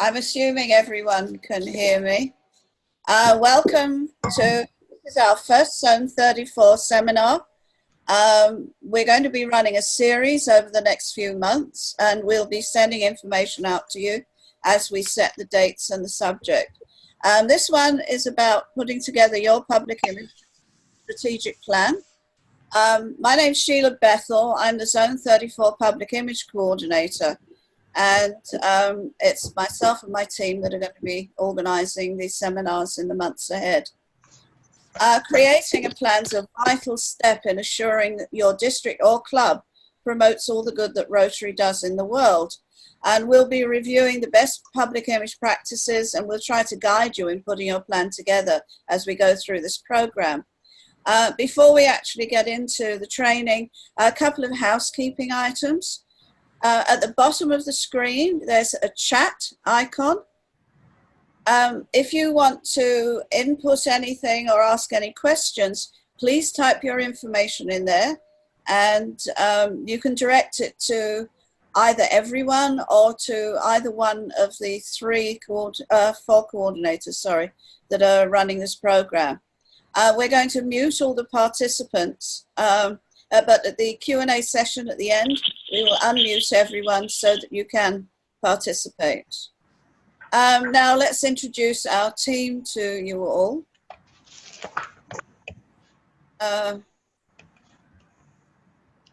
I'm assuming everyone can hear me. Welcome to, this is our first Zone 34 seminar. We're going to be running a series over the next few months, and we'll be sending information out to you as we set the dates and the subject. This one is about putting together your public image strategic plan. My name's Sheila Bethel. I'm the Zone 34 Public Image Coordinator. And it's myself and my team that are going to be organizing these seminars in the months ahead. Creating a plan is a vital step in assuring that your district or club promotes all the good that Rotary does in the world. And we'll be reviewing the best public image practices, and we'll try to guide you in putting your plan together as we go through this program. Before we actually get into the training, a couple of housekeeping items. At the bottom of the screen, there's a chat icon. If you want to input anything or ask any questions, please type your information in there, and you can direct it to either everyone or to either one of the four coordinators, that are running this program. We're going to mute all the participants. But at the Q&A session at the end, we will unmute everyone so that you can participate. Now let's introduce our team to you all.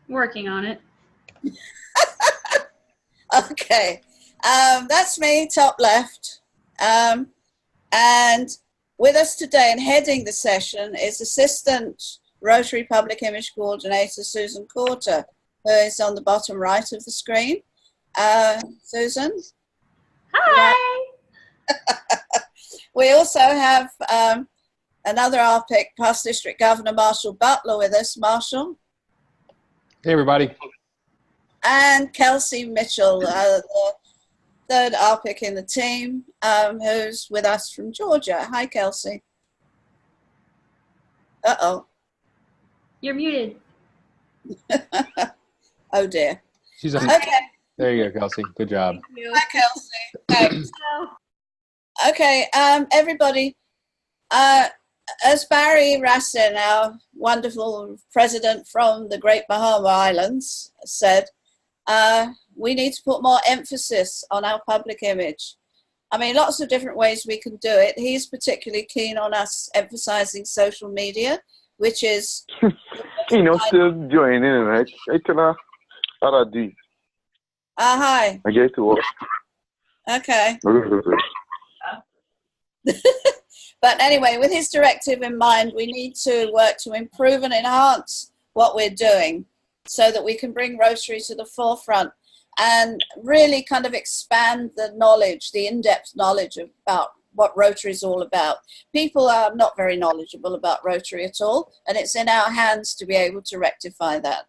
Working on it. Okay, that's me, top left. And with us today and heading the session is Assistant Rotary Public Image Coordinator Susan Courter, who is on the bottom right of the screen. Susan? Hi! We also have another RPIC, Past District Governor Marshall Butler, with us. Marshall? Hey, everybody. And Kelsey Mitchell, the third RPIC in the team, who's with us from Georgia. Hi, Kelsey. Uh-oh. You're muted. Oh dear. She's on. Okay. There you go, Kelsey. Good job. Hi, Kelsey. Thanks. Okay, everybody. As Barry Racine, our wonderful president from the Great Bahama Islands, said, we need to put more emphasis on our public image. I mean, lots of different ways we can do it. He's particularly keen on us emphasizing social media, which is... still joining, right? Hi. I get to work. Okay. But anyway, with his directive in mind, we need to work to improve and enhance what we're doing so that we can bring Rotary to the forefront and really kind of expand the knowledge, the in-depth knowledge about what Rotary is all about. People are not very knowledgeable about Rotary at all, and it's in our hands to be able to rectify that.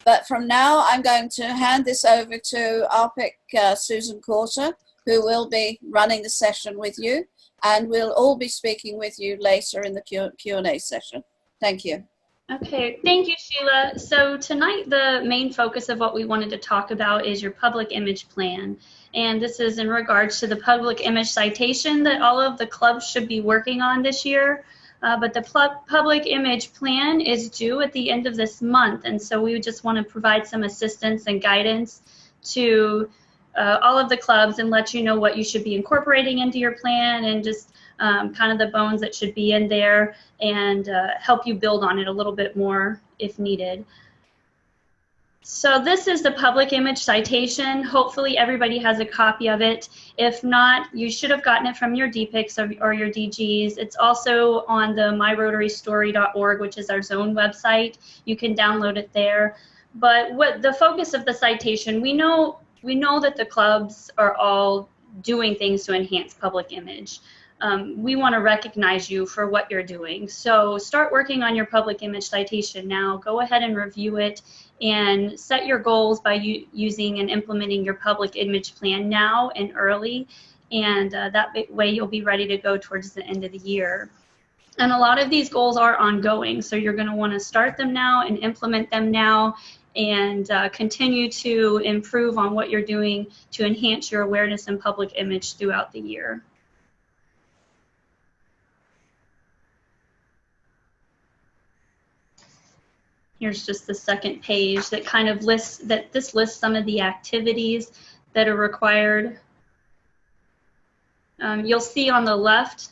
But from now, I'm going to hand this over to RPIC Susan Courter, who will be running the session with you, and we'll all be speaking with you later in the Q&A session. Thank you. Okay, thank you, Sheila. So tonight, the main focus of what we wanted to talk about is your public image plan. And this is in regards to the public image citation that all of the clubs should be working on this year. But the public image plan is due at the end of this month. And so we just want to provide some assistance and guidance to all of the clubs and let you know what you should be incorporating into your plan and just kind of the bones that should be in there and help you build on it a little bit more if needed. So this is the public image citation. Hopefully everybody has a copy of it. If not, you should have gotten it from your DPICs or your DGs. It's also on the myrotarystory.org, which is our zone website. You can download it there. But what the focus of the citation, we know that the clubs are all doing things to enhance public image. We want to recognize you for what you're doing. So start working on your public image citation now. Go ahead and review it and set your goals by using and implementing your public image plan now and early. And that way you'll be ready to go towards the end of the year. And a lot of these goals are ongoing. So you're going to want to start them now and implement them now and continue to improve on what you're doing to enhance your awareness and public image throughout the year. Here's just the second page that kind of lists some of the activities that are required. You'll see on the left,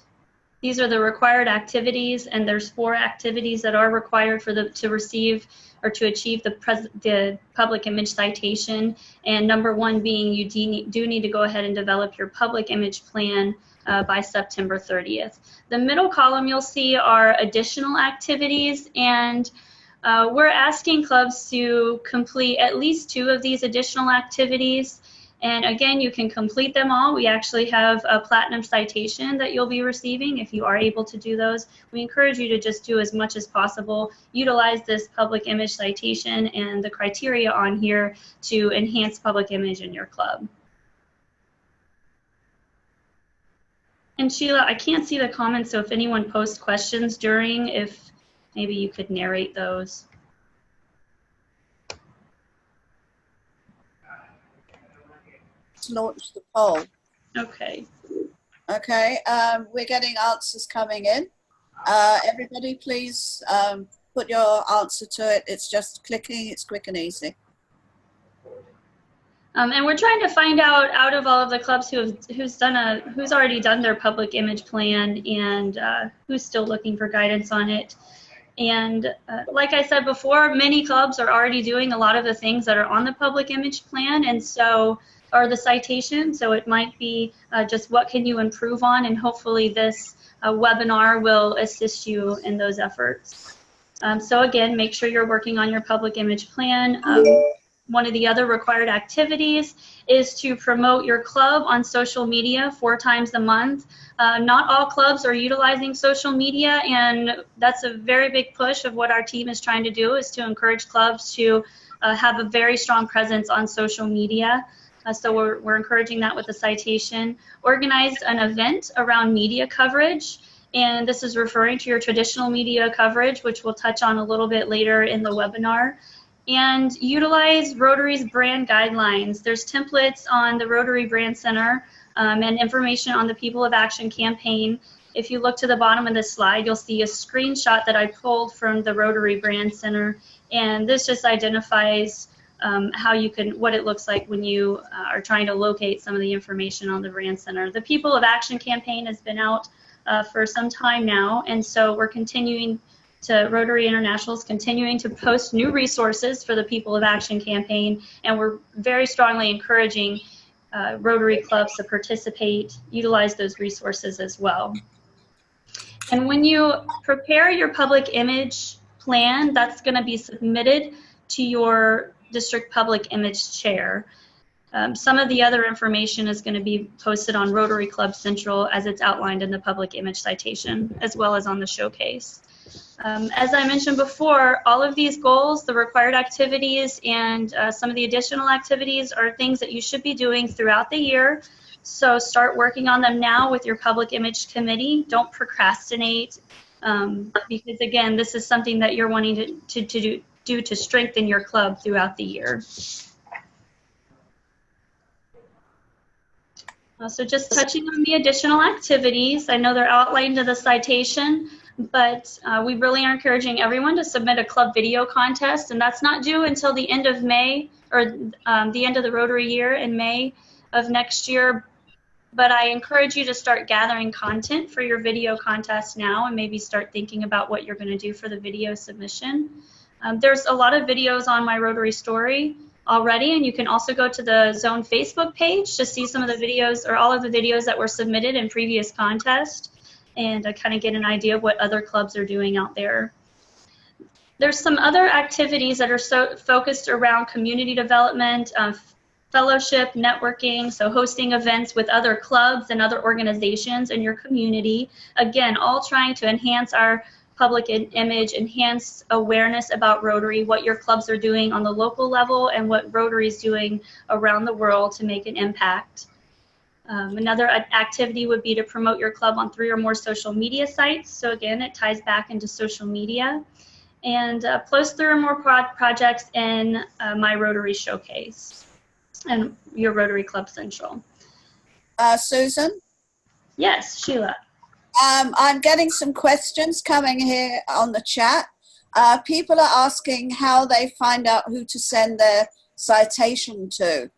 these are the required activities, and there's 4 activities that are required for to receive or to achieve the public image citation. And number 1 being you do need to go ahead and develop your public image plan by September 30th. The middle column you'll see are additional activities, and we're asking clubs to complete at least 2 of these additional activities. And again, you can complete them all. We actually have a platinum citation that you'll be receiving if you are able to do those. We encourage you to just do as much as possible. Utilize this public image citation and the criteria on here to enhance public image in your club. And Sheila, I can't see the comments, so if anyone posts questions during, if maybe you could narrate those. Let's launch the poll. Okay. Okay, we're getting answers coming in. Everybody please put your answer to it. It's just clicking, it's quick and easy. And we're trying to find out of all of the clubs who's already done their public image plan and who's still looking for guidance on it. And like I said before, many clubs are already doing a lot of the things that are on the public image plan, and so are the citation. So it might be just what can you improve on, and hopefully this webinar will assist you in those efforts. So again, make sure you're working on your public image plan. One of the other required activities is to promote your club on social media 4 times a month. Not all clubs are utilizing social media, and that's a very big push of what our team is trying to do, is to encourage clubs to have a very strong presence on social media. So we're encouraging that with the citation. Organize an event around media coverage, and this is referring to your traditional media coverage, which we'll touch on a little bit later in the webinar. And utilize Rotary's brand guidelines. There's templates on the Rotary Brand Center and information on the People of Action campaign. If you look to the bottom of this slide, you'll see a screenshot that I pulled from the Rotary Brand Center, and this just identifies what it looks like when you are trying to locate some of the information on the Brand Center. The People of Action campaign has been out for some time now, and so we're continuing Rotary International is continuing to post new resources for the People of Action campaign, and we're very strongly encouraging Rotary clubs to participate, utilize those resources as well. And when you prepare your public image plan, that's going to be submitted to your district public image chair. Some of the other information is going to be posted on Rotary Club Central as it's outlined in the public image citation, as well as on the showcase. As I mentioned before, all of these goals, the required activities, and some of the additional activities are things that you should be doing throughout the year. So start working on them now with your public image committee. Don't procrastinate, because again, this is something that you're wanting to do to strengthen your club throughout the year. So just touching on the additional activities, I know they're outlined in the citation, but we really are encouraging everyone to submit a club video contest, and that's not due until the end of May, or the end of the Rotary year in May of next year. But I encourage you to start gathering content for your video contest now, and maybe start thinking about what you're going to do for the video submission. There's a lot of videos on My Rotary Story already, and you can also go to the Zone Facebook page to see some of the videos, or all of the videos that were submitted in previous contests, and kind of get an idea of what other clubs are doing out there. There's some other activities that are focused around community development, fellowship, networking, so hosting events with other clubs and other organizations in your community. Again, all trying to enhance our public image, enhance awareness about Rotary, what your clubs are doing on the local level, and what Rotary is doing around the world to make an impact. Another activity would be to promote your club on 3 or more social media sites. So again, it ties back into social media. and post 3 or more projects in my Rotary Showcase and your Rotary Club Central. Susan? Yes, Sheila. I'm getting some questions coming here on the chat. People are asking how they find out who to send their citation to.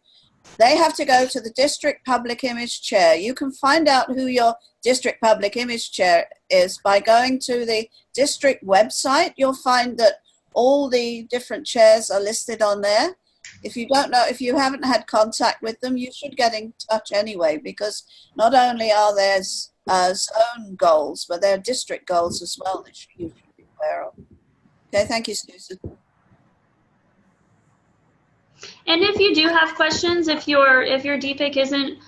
They have to go to the District Public Image Chair. You can find out who your District Public Image Chair is by going to the district website. You'll find that all the different chairs are listed on there. If you don't know, if you haven't had contact with them, you should get in touch anyway, because not only are there zone goals, but there are district goals as well that you should be aware of. Okay, thank you, Susan. And if you do have questions, if your DPIC isn't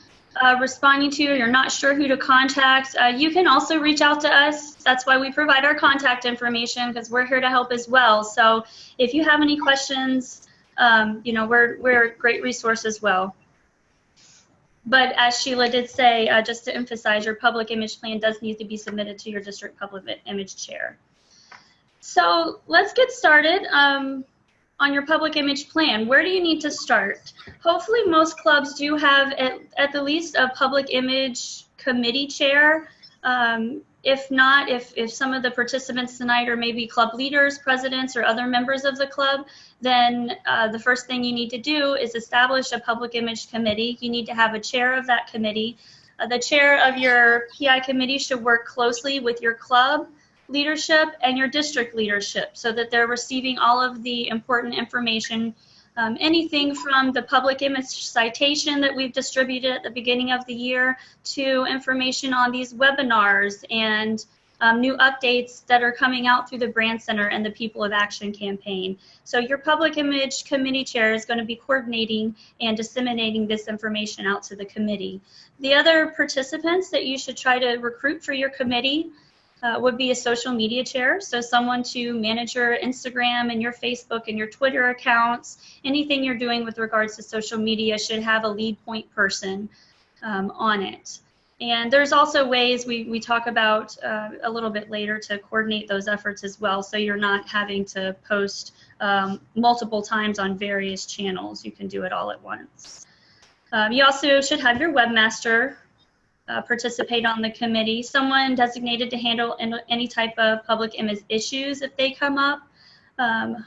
responding to you, or you're not sure who to contact, you can also reach out to us. That's why we provide our contact information, because we're here to help as well. So if you have any questions, you know, we're a great resource as well. But as Sheila did say, just to emphasize, your public image plan does need to be submitted to your district public image chair. So let's get started on your public image plan. Where do you need to start? Hopefully most clubs do have at the least a public image committee chair. If not, if some of the participants tonight are maybe club leaders, presidents, or other members of the club, then the first thing you need to do is establish a public image committee. You need to have a chair of that committee. The chair of your PI committee should work closely with your club leadership and your district leadership so that they're receiving all of the important information, anything from the public image citation that we've distributed at the beginning of the year to information on these webinars and new updates that are coming out through the Brand Center and the People of Action campaign. So your public image committee chair is going to be coordinating and disseminating this information out to the committee. The other participants that you should try to recruit for your committee would be a social media chair, so someone to manage your Instagram and your Facebook and your Twitter accounts. Anything you're doing with regards to social media should have a lead point person on it. And there's also ways we talk about a little bit later to coordinate those efforts as well, so you're not having to post multiple times on various channels. You can do it all at once. You also should have your webmaster participate on the committee, someone designated to handle any type of public image issues if they come up.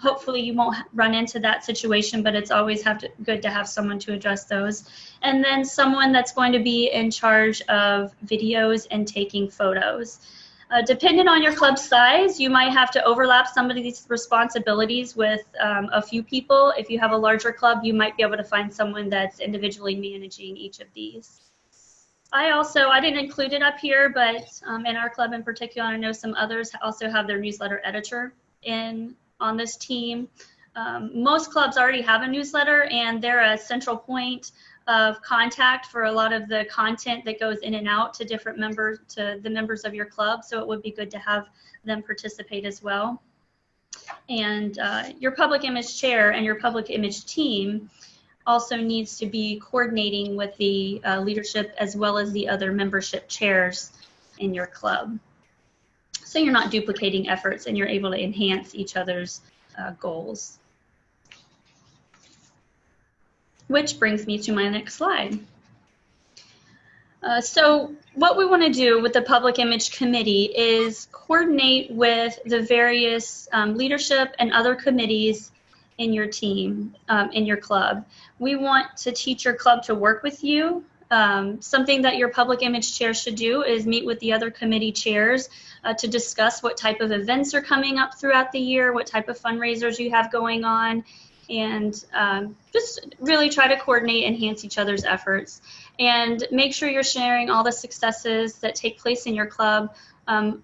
Hopefully you won't run into that situation, but it's always good to have someone to address those. And then someone that's going to be in charge of videos and taking photos. Depending on your club size, you might have to overlap some of these responsibilities with a few people. If you have a larger club, you might be able to find someone that's individually managing each of these. I didn't include it up here, but in our club in particular, I know some others also have their newsletter editor on this team. Most clubs already have a newsletter, and they're a central point of contact for a lot of the content that goes in and out to different members, to the members of your club. So it would be good to have them participate as well. And your public image chair and your public image team also needs to be coordinating with the leadership as well as the other membership chairs in your club. So you're not duplicating efforts and you're able to enhance each other's goals. Which brings me to my next slide. So what we want to do with the Public Image Committee is coordinate with the various leadership and other committees in your team, in your club. We want to teach your club to work with you. Something that your public image chair should do is meet with the other committee chairs to discuss what type of events are coming up throughout the year, what type of fundraisers you have going on, and just really try to coordinate and enhance each other's efforts. And make sure you're sharing all the successes that take place in your club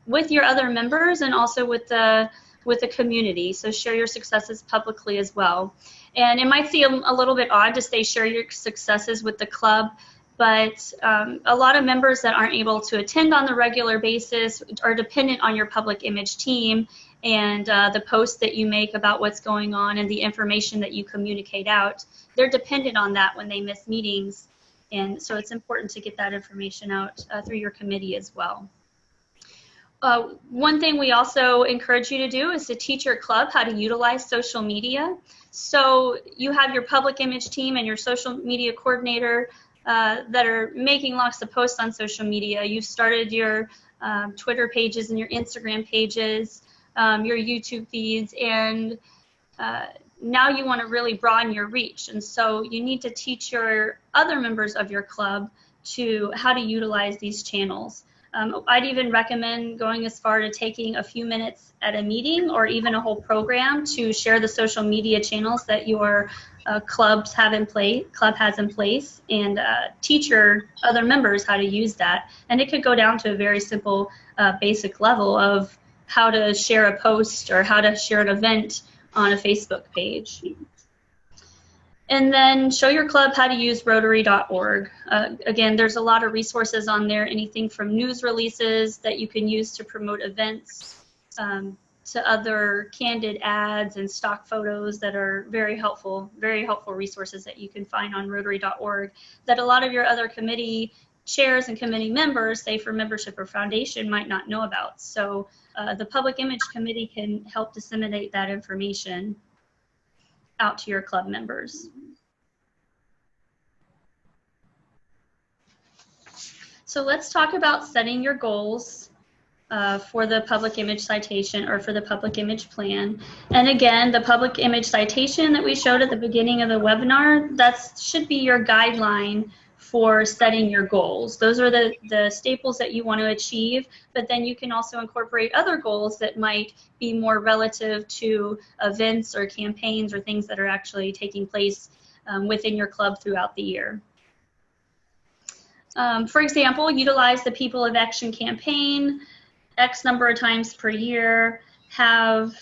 with your other members and also with the community. So share your successes publicly as well. And it might seem a little bit odd to say share your successes with the club, but a lot of members that aren't able to attend on the regular basis are dependent on your public image team and the posts that you make about what's going on and the information that you communicate out. They're dependent on that when they miss meetings, and so it's important to get that information out through your committee as well. One thing we also encourage you to do is to teach your club how to utilize social media. So you have your public image team and your social media coordinator that are making lots of posts on social media. You've started your Twitter pages and your Instagram pages, your YouTube feeds, and now you want to really broaden your reach. And so you need to teach your other members of your club to how to utilize these channels. I'd even recommend going as far to taking a few minutes at a meeting or even a whole program to share the social media channels that your club has in place, and teach your other members how to use that. And it could go down to a very simple basic level of how to share a post or how to share an event on a Facebook page. And then show your club how to use Rotary.org. Again, there's a lot of resources on there, anything from news releases that you can use to promote events, to other candid ads and stock photos that are very helpful resources that you can find on Rotary.org that a lot of your other committee chairs and committee members, say for membership or foundation, might not know about. So the Public Image Committee can help disseminate that information out to your club members. So let's talk about setting your goals for the public image citation or for the public image plan. And again, the public image citation that we showed at the beginning of the webinar, that should be your guideline for setting your goals. Those are the staples that you want to achieve, but then you can also incorporate other goals that might be more relative to events or campaigns or things that are actually taking place within your club throughout the year. For example, utilize the People of Action campaign X number of times per year, have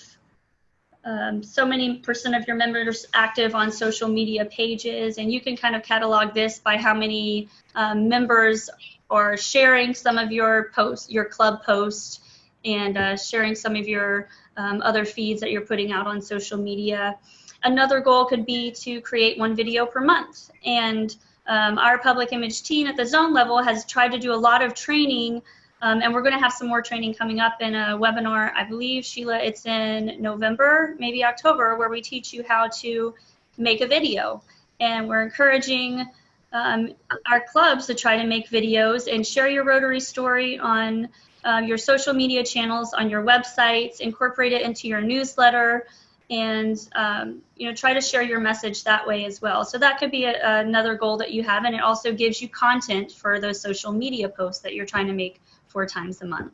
so many % of your members active on social media pages, and you can kind of catalog this by how many members are sharing some of your posts, your club posts, and sharing some of your other feeds that you're putting out on social media. Another goal could be to create 1 video per month, and our public image team at the zone level has tried to do a lot of training. And we're going to have some more training coming up in a webinar, I believe, Sheila, it's in November, maybe October, where we teach you how to make a video. And we're encouraging our clubs to try to make videos and share your Rotary story on your social media channels, on your websites, incorporate it into your newsletter, and try to share your message that way as well. So that could be another goal that you have, and it also gives you content for those social media posts that you're trying to make 4 times a month.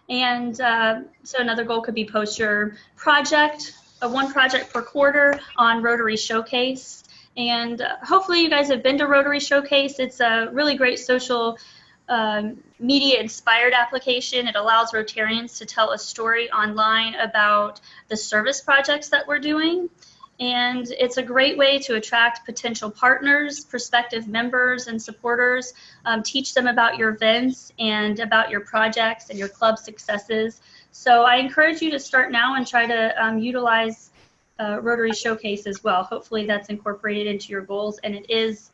And so another goal could be post your project, 1 project per quarter on Rotary Showcase. And hopefully you guys have been to Rotary Showcase. It's a really great social media inspired application. It allows Rotarians to tell a story online about the service projects that we're doing. And it's a great way to attract potential partners, prospective members, and supporters, teach them about your events and about your projects and your club successes. So I encourage you to start now and try to utilize Rotary Showcase as well. Hopefully that's incorporated into your goals, and it is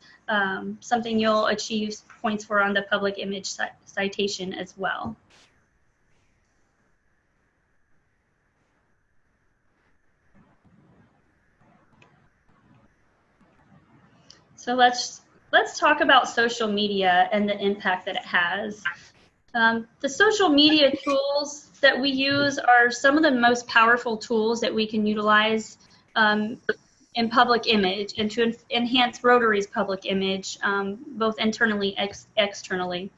something you'll achieve points for on the public image citation as well. So let's talk about social media and the impact that it has. The social media tools that we use are some of the most powerful tools that we can utilize in public image and to enhance Rotary's public image, both internally and externally.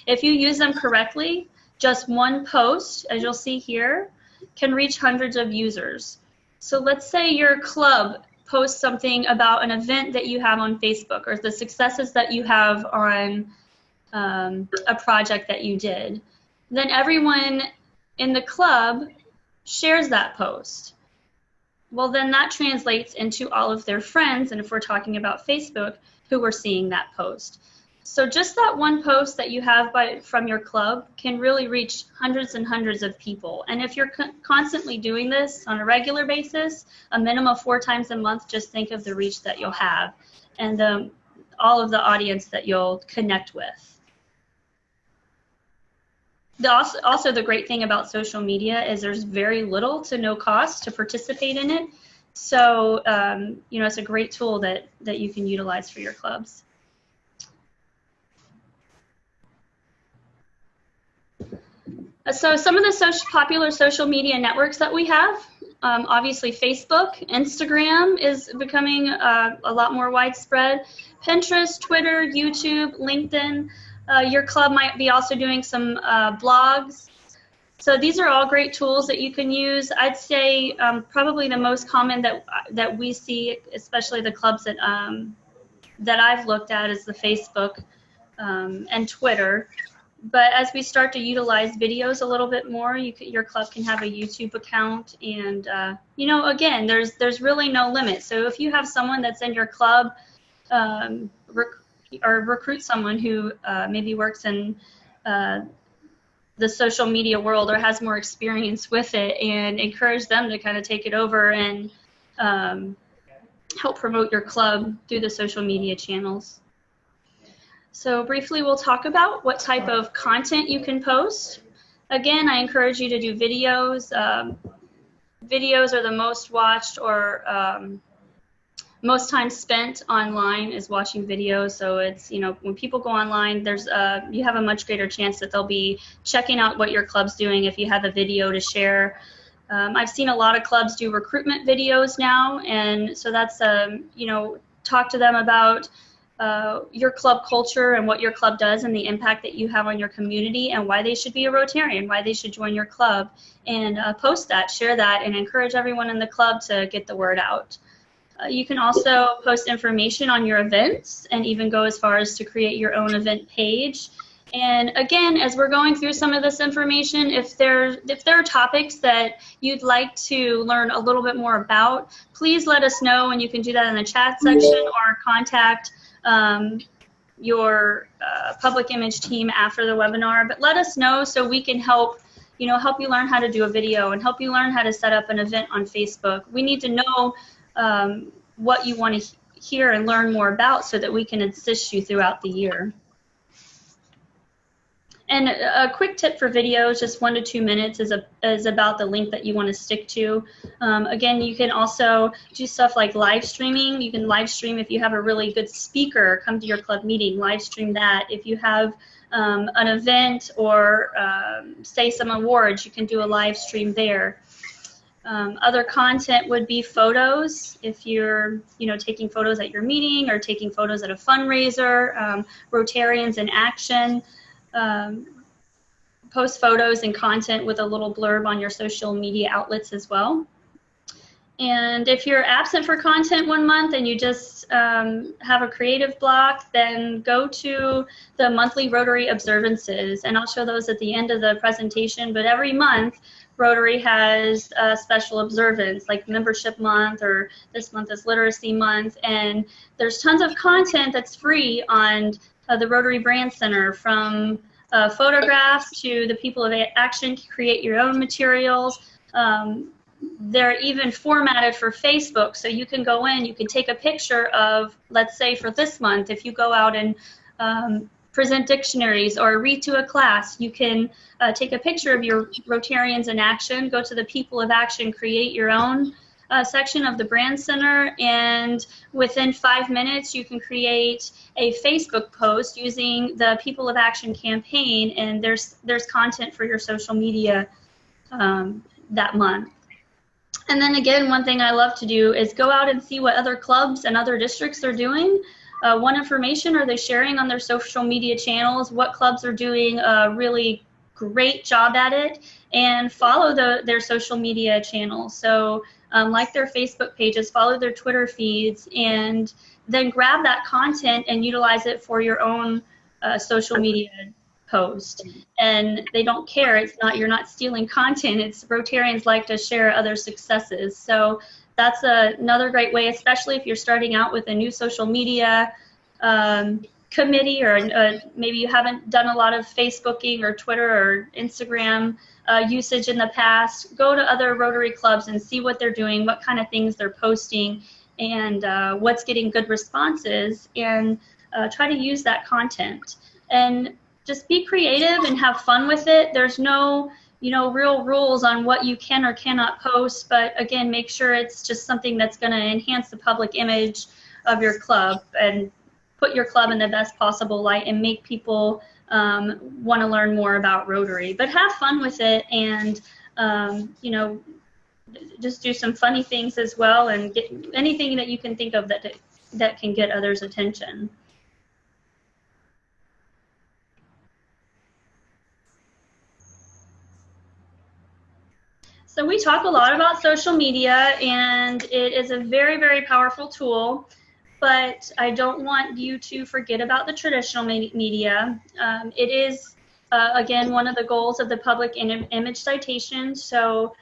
If you use them correctly, just 1 post, as you'll see here, can reach hundreds of users. So let's say your club post something about an event that you have on Facebook or the successes that you have on a project that you did. Then everyone in the club shares that post. Well, then that translates into all of their friends, and if we're talking about Facebook, who are seeing that post. So just that 1 post that you have from your club can really reach hundreds and hundreds of people. And if you're constantly doing this on a regular basis, a minimum of 4 times a month, just think of the reach that you'll have and all of the audience that you'll connect with. Also, the great thing about social media is there's very little to no cost to participate in it. So, you know, it's a great tool that you can utilize for your clubs. So some of the popular social media networks that we have, obviously Facebook, Instagram is becoming a lot more widespread, Pinterest, Twitter, YouTube, LinkedIn. Your club might be also doing some blogs. So these are all great tools that you can use. I'd say probably the most common that we see, especially the clubs that I've looked at, is the Facebook and Twitter. But as we start to utilize videos a little bit more, your club can have a YouTube account, and you know, again, there's really no limit. So if you have someone that's in your club, or recruit someone who maybe works in the social media world or has more experience with it, and encourage them to kind of take it over and help promote your club through the social media channels. So briefly, we'll talk about what type of content you can post. Again, I encourage you to do videos. Videos are the most watched, or most time spent online is watching videos. So it's, you know, when people go online, you have a much greater chance that they'll be checking out what your club's doing if you have a video to share. I've seen a lot of clubs do recruitment videos now, and so that's, you know, talk to them about your club culture and what your club does and the impact that you have on your community, and why they should be a Rotarian, why they should join your club, and post that, share that, and encourage everyone in the club to get the word out. You can also post information on your events, and even go as far as to create your own event page. And again, as we're going through some of this information, if there are topics that you'd like to learn a little bit more about, please let us know, and you can do that in the chat section, or contact your public image team after the webinar. But let us know so we can help you learn how to do a video, and help you learn how to set up an event on Facebook. We need to know what you want to hear and learn more about, so that we can assist you throughout the year. And a quick tip for videos, just 1 to 2 minutes, is about the link that you want to stick to. Again, you can also do stuff like live streaming. You can live stream if you have a really good speaker come to your club meeting, live stream that. If you have an event, or say some awards, you can do a live stream there. Other content would be photos. If you're, you know, taking photos at your meeting, or taking photos at a fundraiser, Rotarians in Action. Post photos and content with a little blurb on your social media outlets as well. And if you're absent for content 1 month, and you just have a creative block, then go to the monthly Rotary observances, and I'll show those at the end of the presentation. But every month, Rotary has a special observance, like Membership Month, or this month is Literacy Month, and there's tons of content that's free on the Rotary Brand Center, from photographs to the People of Action to create your own materials. They're even formatted for Facebook, so you can go in, you can take a picture of, let's say for this month, if you go out and present dictionaries or read to a class, you can take a picture of your Rotarians in Action, go to the People of Action, create your own section of the Brand Center, and within 5 minutes you can create a Facebook post using the People of Action campaign, and there's content for your social media that month. And then again, one thing I love to do is go out and see what other clubs and other districts are doing. What information are they sharing on their social media channels? What clubs are doing a really great job at it? And follow their social media channels. So like their Facebook pages, follow their Twitter feeds, and then grab that content and utilize it for your own social media post. And they don't care. It's not, you're not stealing content. It's Rotarians like to share other successes. So that's another great way, especially if you're starting out with a new social media committee, or maybe you haven't done a lot of Facebooking or Twitter or Instagram usage in the past. Go to other Rotary clubs and see what they're doing, what kind of things they're posting, and what's getting good responses, and try to use that content. And just be creative and have fun with it. There's no, real rules on what you can or cannot post, but again, make sure it's just something that's going to enhance the public image of your club and put your club in the best possible light and make people want to learn more about Rotary. But have fun with it, and just do some funny things as well, and get anything that you can think of that can get others' attention. So we talk a lot about social media, and it is a very, very powerful tool, but I don't want you to forget about the traditional media. It is, again, one of the goals of the public image citation. So,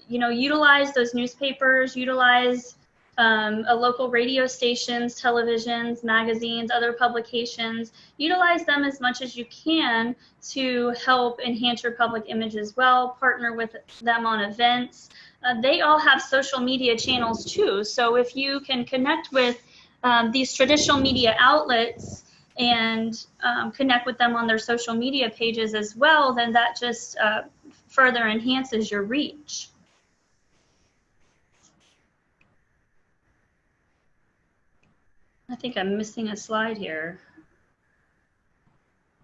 utilize those newspapers, utilize a local radio stations, televisions, magazines, other publications. Utilize them as much as you can to help enhance your public image as well. Partner with them on events. They all have social media channels too. So if you can connect with these traditional media outlets and connect with them on their social media pages as well, then that just further enhances your reach. I think I'm missing a slide here.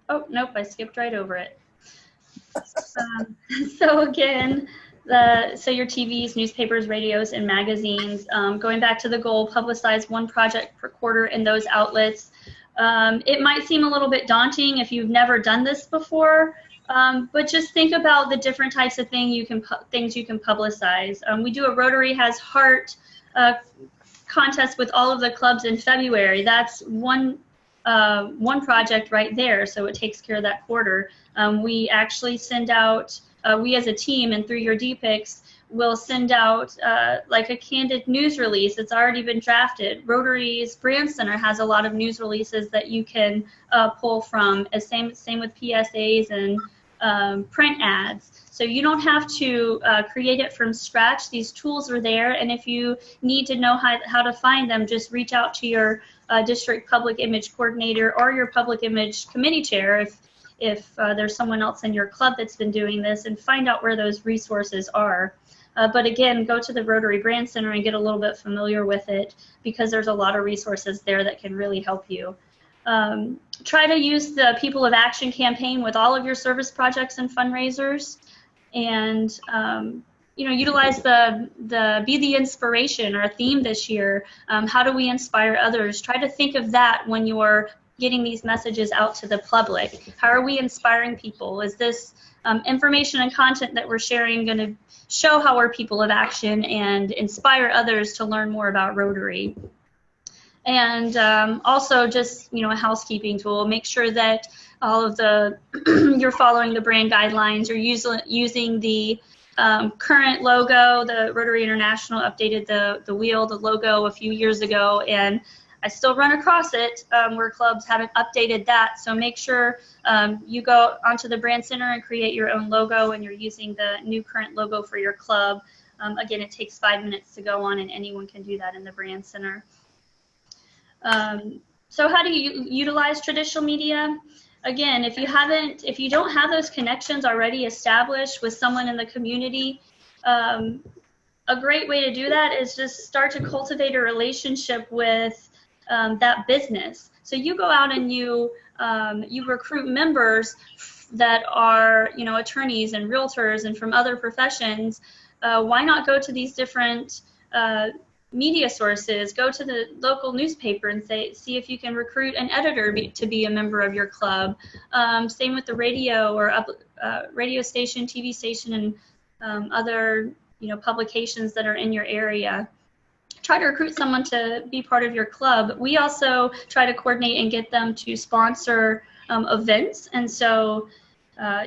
Oh, nope, I skipped right over it. So again, so your TVs, newspapers, radios, and magazines, going back to the goal, publicize one project per quarter in those outlets. It might seem a little bit daunting if you've never done this before, but just think about the different types of things you can publicize. We do a Rotary Has Heart contest with all of the clubs in February. That's one project right there, so it takes care of that quarter. We actually send out, we as a team and through your DPICs will send out like a candid news release. It's already been drafted. Rotary's Brand Center has a lot of news releases that you can pull from. Same with PSAs and print ads. So you don't have to create it from scratch. These tools are there, and if you need to know how to find them, just reach out to your district public image coordinator or your public image committee chair if there's someone else in your club that's been doing this, and find out where those resources are. But again, go to the Rotary Brand Center and get a little bit familiar with it, because there's a lot of resources there that can really help you. Try to use the People of Action campaign with all of your service projects and fundraisers, and utilize the Be the Inspiration, our theme this year. How do we inspire others? Try to think of that when you're getting these messages out to the public. How are we inspiring people? Is this information and content that we're sharing going to show how we're people of action and inspire others to learn more about Rotary? And also just, a housekeeping tool. Make sure that all of you're following the brand guidelines. You're using the current logo. The Rotary International updated the wheel, the logo a few years ago, and I still run across it where clubs haven't updated that. So make sure you go onto the Brand Center and create your own logo, and you're using the new current logo for your club. Again, it takes 5 minutes to go on, and anyone can do that in the Brand Center. So how do you utilize traditional media? Again, if you don't have those connections already established with someone in the community, a great way to do that is just start to cultivate a relationship with that business. So you go out and you recruit members that are attorneys and realtors and from other professions. Why not go to these different media sources? Go to the local newspaper and see if you can recruit an editor to be a member of your club. Same with the radio or radio station, TV station, and other publications that are in your area. Try to recruit someone to be part of your club. We also try to coordinate and get them to sponsor events, and so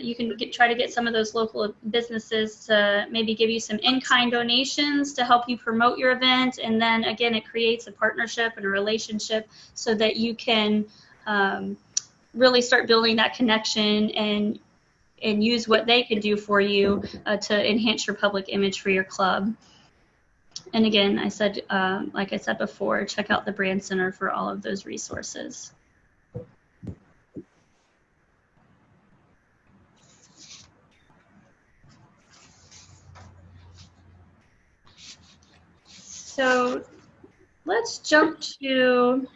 you can try to get some of those local businesses to maybe give you some in-kind donations to help you promote your event, and then again it creates a partnership and a relationship so that you can really start building that connection and use what they can do for you to enhance your public image for your club. And again, like I said before, check out the Brand Center for all of those resources. So let's jump to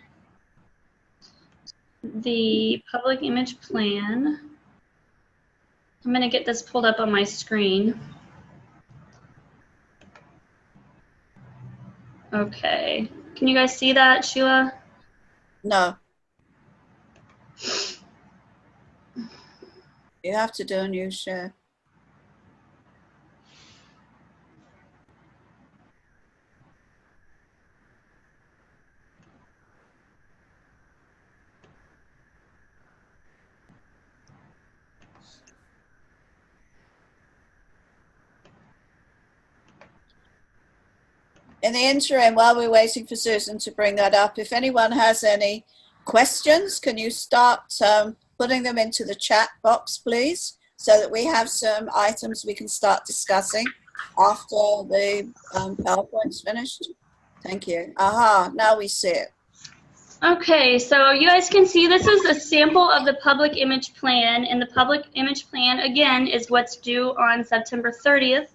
the public image plan. I'm going to get this pulled up on my screen. Okay. Can you guys see that, Sheila? No. You have to do a new share. In the interim, while we're waiting for Susan to bring that up, if anyone has any questions, can you start putting them into the chat box, please, so that we have some items we can start discussing after the PowerPoint's finished? Thank you. Aha, now we see it. Okay, so you guys can see this is a sample of the public image plan, and the public image plan, again, is what's due on September 30th,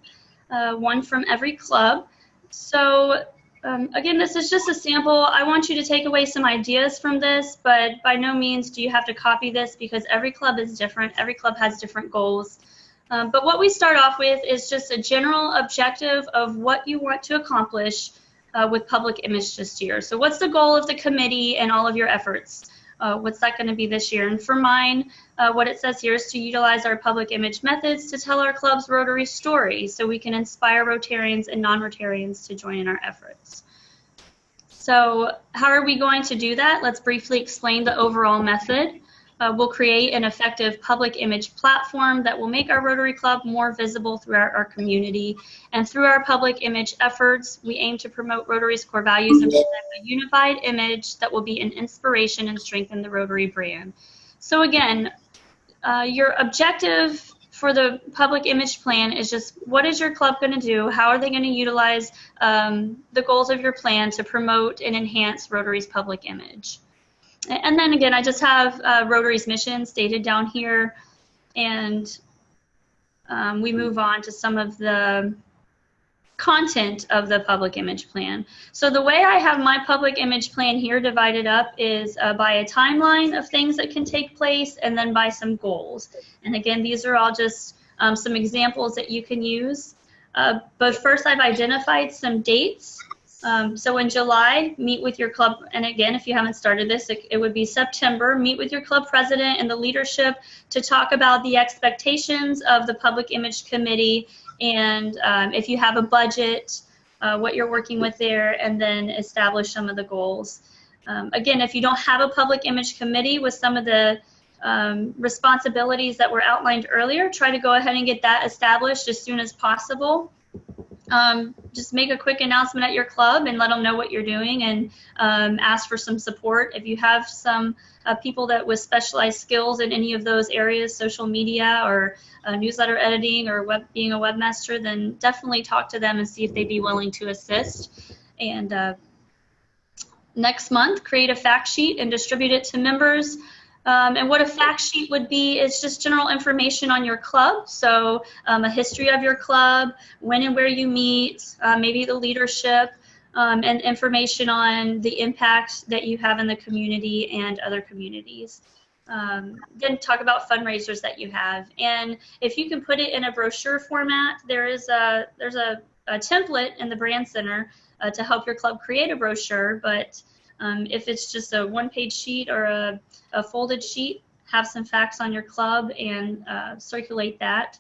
one from every club. So again, this is just a sample. I want you to take away some ideas from this, but by no means do you have to copy this because every club is different. Every club has different goals. But what we start off with is just a general objective of what you want to accomplish with public image this year. So what's the goal of the committee and all of your efforts? What's that going to be this year? And for mine, what it says here is to utilize our public image methods to tell our club's Rotary story so we can inspire Rotarians and non-Rotarians to join in our efforts. So how are we going to do that? Let's briefly explain the overall method. We'll create an effective public image platform that will make our Rotary Club more visible throughout our community. And through our public image efforts, we aim to promote Rotary's core values and present a unified image that will be an inspiration and strengthen the Rotary brand. So again, your objective for the public image plan is just what is your club going to do? How are they going to utilize the goals of your plan to promote and enhance Rotary's public image? And then again, I just have Rotary's mission stated down here, and we move on to some of the content of the public image plan. So the way I have my public image plan here divided up is by a timeline of things that can take place and then by some goals. And again, these are all just some examples that you can use. But first I've identified some dates. So in July, meet with your club, and again, if you haven't started this, it would be September, meet with your club president and the leadership to talk about the expectations of the public image committee, and if you have a budget, what you're working with there, and then establish some of the goals. Again, if you don't have a public image committee with some of the responsibilities that were outlined earlier, try to go ahead and get that established as soon as possible. Just make a quick announcement at your club and let them know what you're doing, and ask for some support. If you have some people that with specialized skills in any of those areas, social media or newsletter editing or being a webmaster, then definitely talk to them and see if they'd be willing to assist. And next month, create a fact sheet and distribute it to members. And what a fact sheet would be is just general information on your club. So a history of your club, when and where you meet, maybe the leadership, and information on the impact that you have in the community and other communities. Then talk about fundraisers that you have. And if you can put it in a brochure format, there's a template in the Brand Center to help your club create a brochure. But if it's just a one-page sheet or a folded sheet, have some facts on your club and circulate that.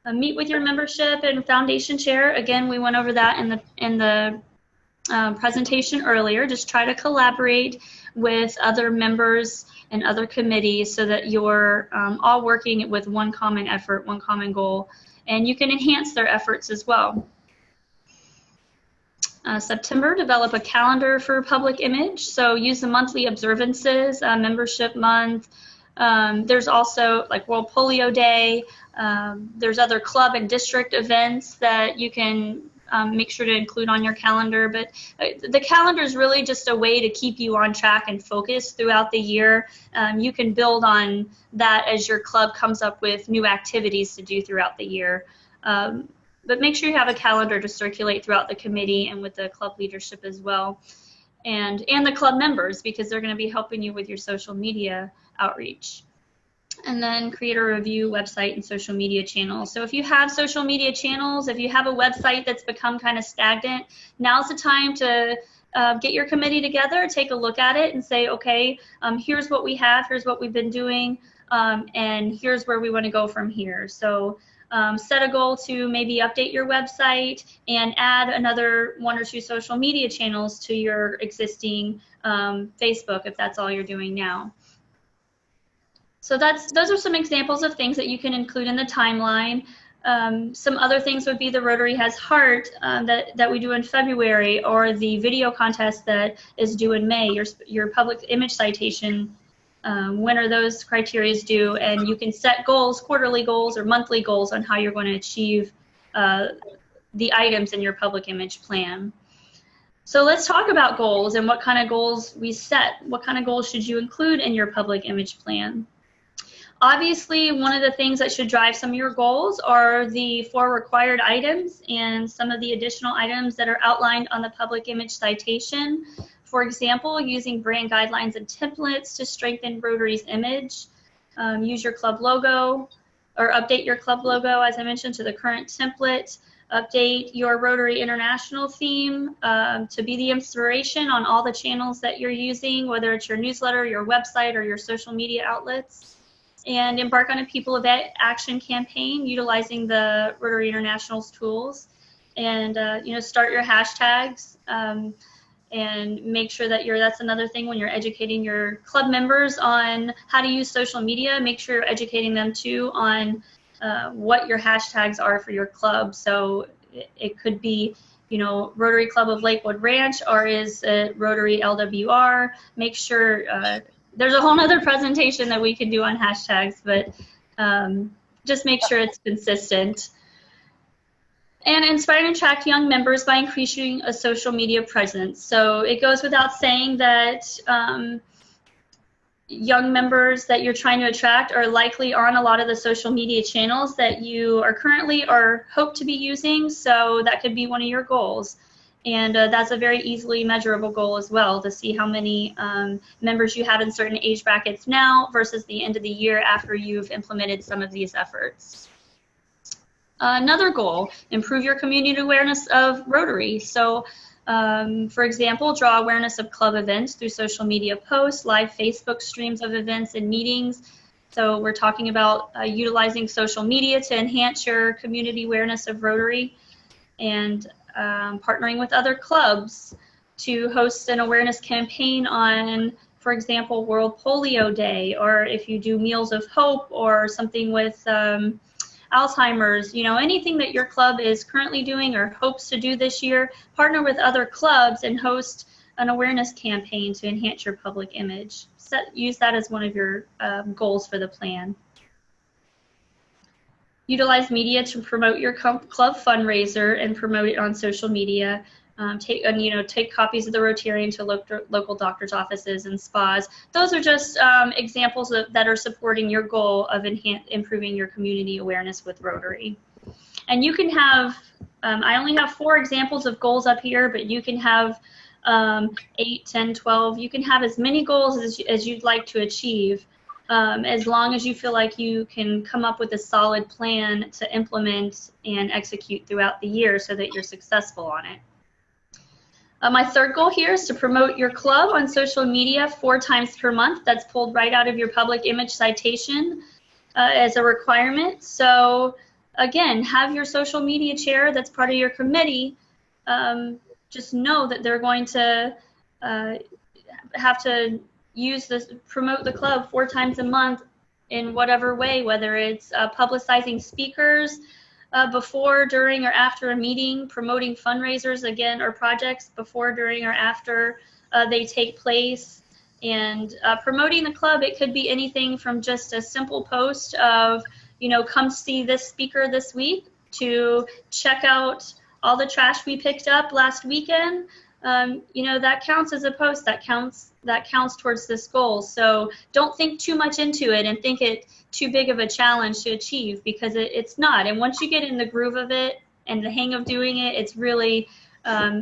Meet with your membership and foundation chair. Again, we went over that in the presentation earlier. Just try to collaborate with other members and other committees so that you're all working with one common effort, one common goal, and you can enhance their efforts as well. September, develop a calendar for public image. So use the monthly observances, membership month. There's also like World Polio Day. There's other club and district events that you can make sure to include on your calendar. But the calendar is really just a way to keep you on track and focused throughout the year. You can build on that as your club comes up with new activities to do throughout the year. but make sure you have a calendar to circulate throughout the committee and with the club leadership as well, and the club members, because they're going to be helping you with your social media outreach. And then create a review website and social media channels. So if you have social media channels, if you have a website that's become kind of stagnant, now's the time to get your committee together, take a look at it and say, okay, here's what we have, here's what we've been doing, and here's where we want to go from here. So set a goal to maybe update your website and add another 1 or 2 social media channels to your existing Facebook, if that's all you're doing now. So those are some examples of things that you can include in the timeline. Some other things would be the Rotary Has Heart that we do in February, or the video contest that is due in May, your public image citation. When are those criteria due? And you can set goals, quarterly goals or monthly goals, on how you're going to achieve the items in your public image plan. So let's talk about goals and what kind of goals we set. What kind of goals should you include in your public image plan? Obviously, one of the things that should drive some of your goals are the 4 required items and some of the additional items that are outlined on the public image citation. For example, using brand guidelines and templates to strengthen Rotary's image. Use your club logo, or update your club logo, as I mentioned, to the current template. Update your Rotary International theme to be the inspiration on all the channels that you're using, whether it's your newsletter, your website, or your social media outlets. And embark on a People of Action campaign utilizing the Rotary International's tools. And start your hashtags and make sure that that's another thing when you're educating your club members on how to use social media. Make sure you're educating them too on what your hashtags are for your club. So it could be, Rotary Club of Lakewood Ranch, or is it Rotary LWR? Make sure. There's a whole nother presentation that we can do on hashtags, but just make sure it's consistent. And inspire and attract young members by increasing a social media presence. So it goes without saying that young members that you're trying to attract are likely on a lot of the social media channels that you are currently or hope to be using. So that could be one of your goals. And that's a very easily measurable goal as well, to see how many members you have in certain age brackets now versus the end of the year after you've implemented some of these efforts. Another goal, improve your community awareness of Rotary. So, for example, draw awareness of club events through social media posts, live Facebook streams of events and meetings. So we're talking about utilizing social media to enhance your community awareness of Rotary, and partnering with other clubs to host an awareness campaign on, for example, World Polio Day, or if you do Meals of Hope or something with Alzheimer's, anything that your club is currently doing or hopes to do this year, partner with other clubs and host an awareness campaign to enhance your public image. Use that as one of your goals for the plan. Utilize media to promote your club fundraiser and promote it on social media. Take copies of the Rotarian to local doctor's offices and spas. Those are just examples that are supporting your goal of improving your community awareness with Rotary. And you can have, I only have 4 examples of goals up here, but you can have 8, 10, 12. You can have as many goals as you'd like to achieve. As long as you feel like you can come up with a solid plan to implement and execute throughout the year so that you're successful on it. My third goal here is to promote your club on social media 4 times per month. That's pulled right out of your public image citation as a requirement. So again, have your social media chair that's part of your committee just know that they're going to have to promote the club 4 times a month in whatever way, whether it's publicizing speakers before, during, or after a meeting, promoting fundraisers again or projects before, during, or after they take place, and promoting the club. It could be anything from just a simple post of, come see this speaker this week, to check out all the trash we picked up last weekend. That counts as a post. That counts towards this goal. So don't think too much into it and think it too big of a challenge to achieve, because it's not. And once you get in the groove of it and the hang of doing it, it's really,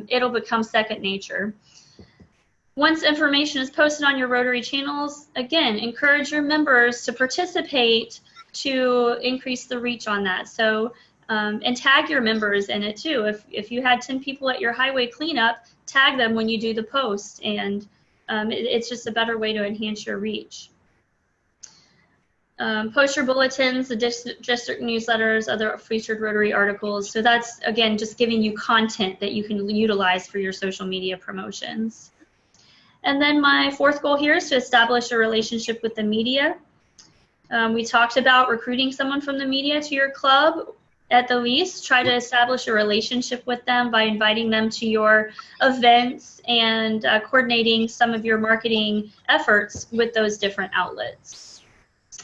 it'll become second nature. Once information is posted on your Rotary channels, again, encourage your members to participate to increase the reach on that. So, and tag your members in it too. If you had 10 people at your highway cleanup, tag them when you do the post, and it's just a better way to enhance your reach. Post your bulletins, the district newsletters, other featured Rotary articles. So that's, again, just giving you content that you can utilize for your social media promotions. And then my fourth goal here is to establish a relationship with the media. We talked about recruiting someone from the media to your club. At the least, try to establish a relationship with them by inviting them to your events and coordinating some of your marketing efforts with those different outlets.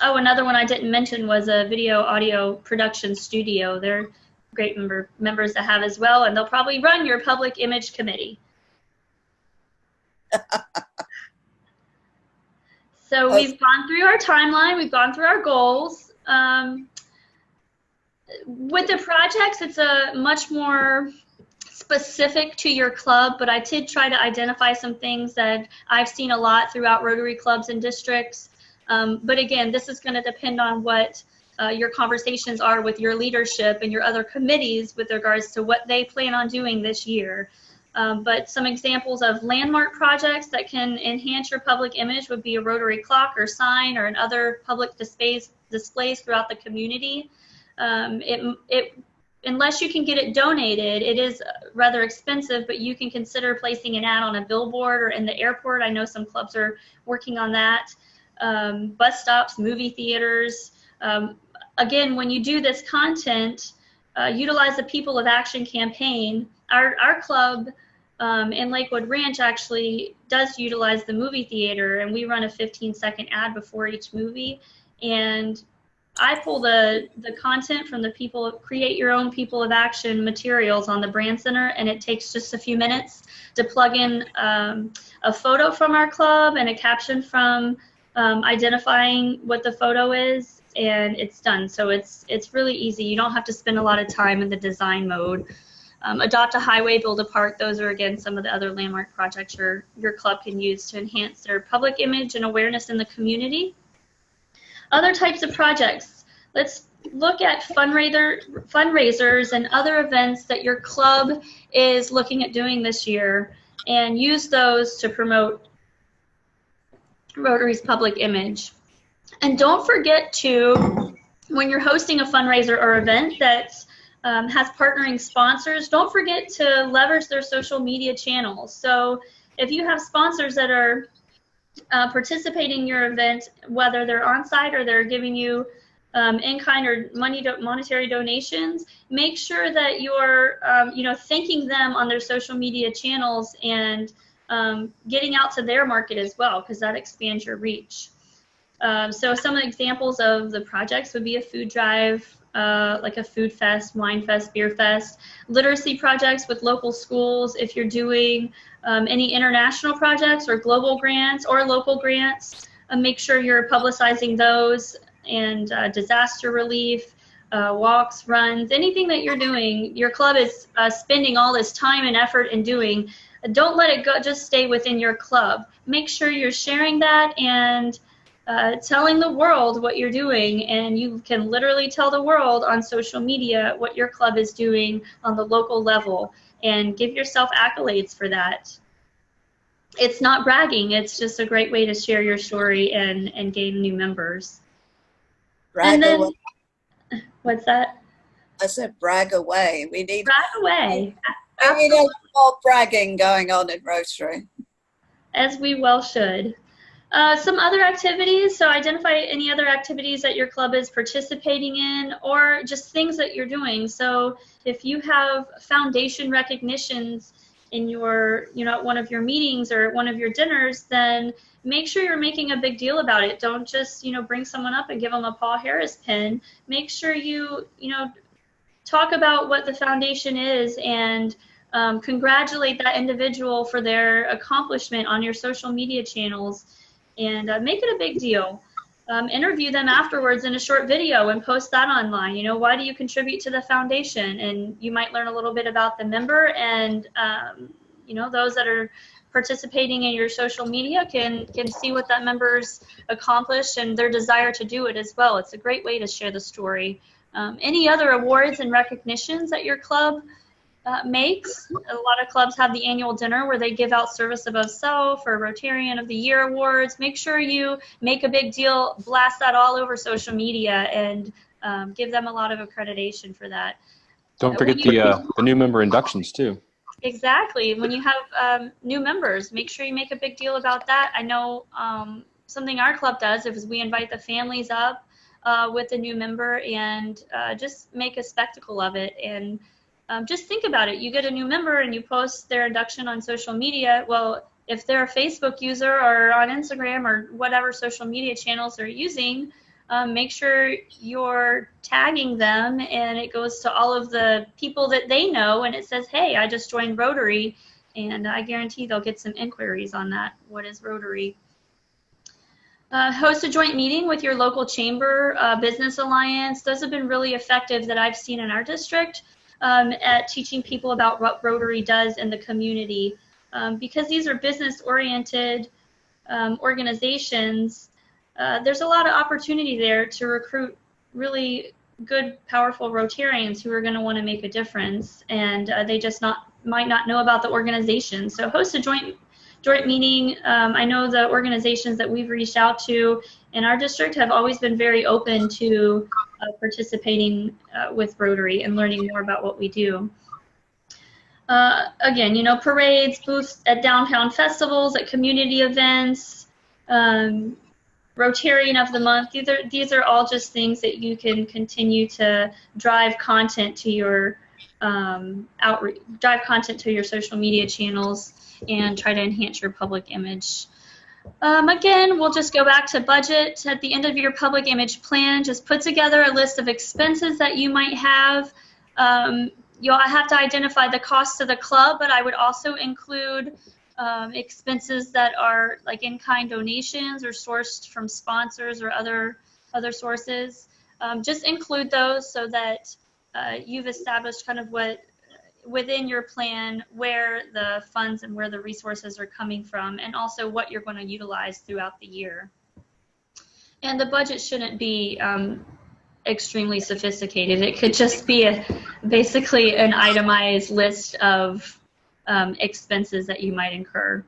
Oh, another one I didn't mention was a video audio production studio. They're great members to have as well, and they'll probably run your public image committee. So we've gone through our timeline, we've gone through our goals. With the projects, it's a much more specific to your club, but I did try to identify some things that I've seen a lot throughout Rotary clubs and districts. But again, this is going to depend on what your conversations are with your leadership and your other committees with regards to what they plan on doing this year. But some examples of landmark projects that can enhance your public image would be a Rotary clock or sign or other public displays throughout the community. Unless you can get it donated, it is rather expensive, but you can consider placing an ad on a billboard or in the airport. I know some clubs are working on that. Bus stops, movie theaters. Again, when you do this content, utilize the People of Action campaign. Our club in Lakewood Ranch actually does utilize the movie theater, and we run a 15-second ad before each movie. And I pull the content from the Create Your Own People of Action materials on the Brand Center, and it takes just a few minutes to plug in a photo from our club and a caption from identifying what the photo is, and it's done. So it's really easy. You don't have to spend a lot of time in the design mode. Adopt a Highway, Build a Park. Those are, again, some of the other landmark projects your club can use to enhance their public image and awareness in the community. Other types of projects. Let's look at fundraisers and other events that your club is looking at doing this year, and use those to promote Rotary's public image. And don't forget to, when you're hosting a fundraiser or event that has partnering sponsors, don't forget to leverage their social media channels. So if you have sponsors that are participating in your event, whether they're on site or they're giving you in-kind or monetary donations, make sure that you're thanking them on their social media channels and getting out to their market as well, because that expands your reach. So some of the examples of the projects would be a food drive, like a food fest, wine fest, beer fest, literacy projects with local schools. If you're doing any international projects or global grants or local grants, make sure you're publicizing those, and disaster relief, walks, runs, anything that you're doing, your club is spending all this time and effort in doing. Don't let it go, just stay within your club. Make sure you're sharing that and telling the world what you're doing, and you can literally tell the world on social media what your club is doing on the local level, and give yourself accolades for that. It's not bragging, it's just a great way to share your story and gain new members. Brag And then, away. what's that? I said brag away. We need Brag away. we need more bragging going on in Rotary. As we well should. Some other activities, so identify any other activities that your club is participating in, or just things that you're doing. So if you have foundation recognitions in your, at one of your meetings or one of your dinners, then make sure you're making a big deal about it. Don't just, bring someone up and give them a Paul Harris pin. Make sure you, talk about what the foundation is and congratulate that individual for their accomplishment on your social media channels, and make it a big deal. interview them afterwards in a short video and post that online. Why do you contribute to the foundation? And you might learn a little bit about the member, and those that are participating in your social media can see what that member's accomplished and their desire to do it as well. It's a great way to share the story. Any other awards and recognitions that your club makes? A lot of clubs have the annual dinner where they give out Service Above Self or Rotarian of the Year awards. Make sure you make a big deal, blast that all over social media, and give them a lot of accreditation for that. Don't forget the new member inductions too. Exactly. When you have new members, make sure you make a big deal about that. I know something our club does is we invite the families up with a new member and just make a spectacle of it. And just think about it. You get a new member and you post their induction on social media. Well, if they're a Facebook user or on Instagram or whatever social media channels they're using, make sure you're tagging them and it goes to all of the people that they know and it says, hey, I just joined Rotary, and I guarantee they'll get some inquiries on that. What is Rotary? Host a joint meeting with your local chamber, business alliance. Those have been really effective that I've seen in our district. At teaching people about what Rotary does in the community. Because these are business-oriented organizations, there's a lot of opportunity there to recruit really good, powerful Rotarians who are going to want to make a difference, and they just might not know about the organization. So host a joint meeting. I know the organizations that we've reached out to in our district have always been very open to participating with Rotary and learning more about what we do. Again, parades, booths at downtown festivals, at community events, Rotarian of the Month. These are all just things that you can continue to drive content to your drive content to your social media channels and try to enhance your public image. Again, we'll just go back to budget. At the end of your public image plan, just put together a list of expenses that you might have. You'll have to identify the cost of the club, but I would also include expenses that are like in-kind donations or sourced from sponsors or other sources. Just include those so that you've established kind of what within your plan where the funds and where the resources are coming from, and also what you're going to utilize throughout the year. And the budget shouldn't be extremely sophisticated. It could just be basically an itemized list of expenses that you might incur.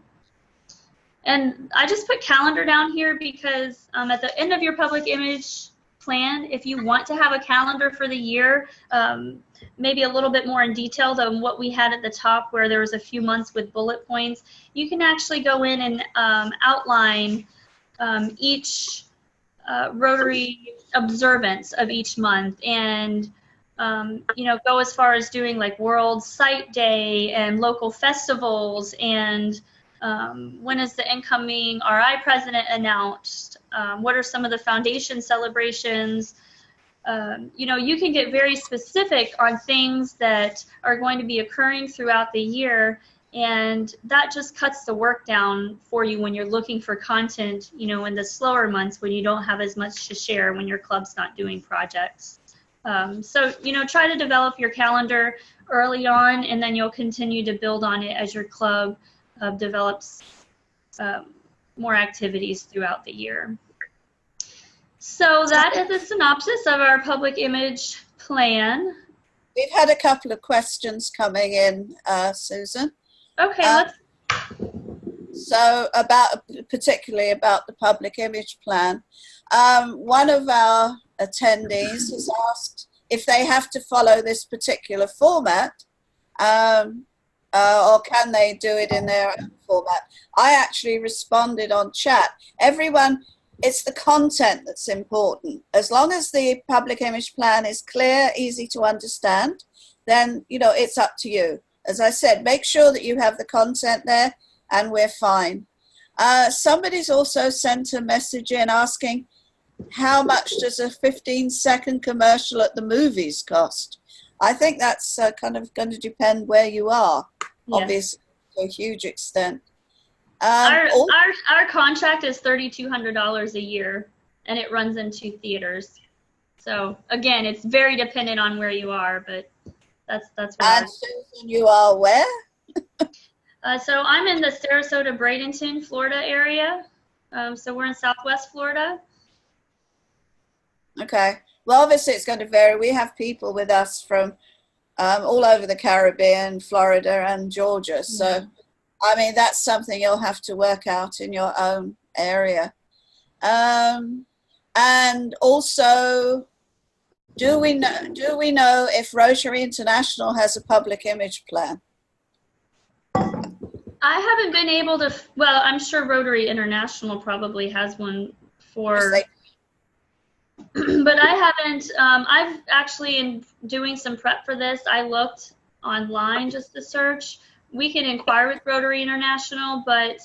And I just put calendar down here because at the end of your public image plan, if you want to have a calendar for the year, maybe a little bit more in detail than what we had at the top where there was a few months with bullet points, you can actually go in and outline each Rotary observance of each month, and go as far as doing like World Site Day and local festivals, and when is the incoming RI president announced, what are some of the foundation celebrations. You can get very specific on things that are going to be occurring throughout the year, and that just cuts the work down for you when you're looking for content, in the slower months when you don't have as much to share when your club's not doing projects. So, try to develop your calendar early on, and then you'll continue to build on it as your club develops more activities throughout the year. So that is a synopsis of our public image plan. We've had a couple of coming in, Susan. Okay, So particularly about the public image plan. One of our attendees has asked if they have to follow this particular format, or can they do it in their own format. I actually responded on chat. Everyone, it's the content that's important. As long as the public image plan is clear, easy to understand, then, it's up to you. As I said, make sure that you have the content there and we're fine. Somebody's also sent a message in asking, how much does a 15-second commercial at the movies cost? I think that's kind of going to depend where you are, obviously, to a huge extent. Our contract is $3,200 a year, and it runs in 2 theaters. So again, it's very dependent on where you are, but that's where. And Susan, you are where? So I'm in the Sarasota, Bradenton, Florida area. So we're in Southwest Florida. Okay. Well, obviously it's going to vary. We have people with us from all over the Caribbean, Florida, and Georgia. So, I mean, that's something you'll have to work out in your own area. And also, do we know if Rotary International has a public image plan? I haven't been able to, well, I'm sure Rotary International probably has one for, but I haven't, I've actually, in doing some prep for this, I looked online just to search. We can inquire with Rotary International, but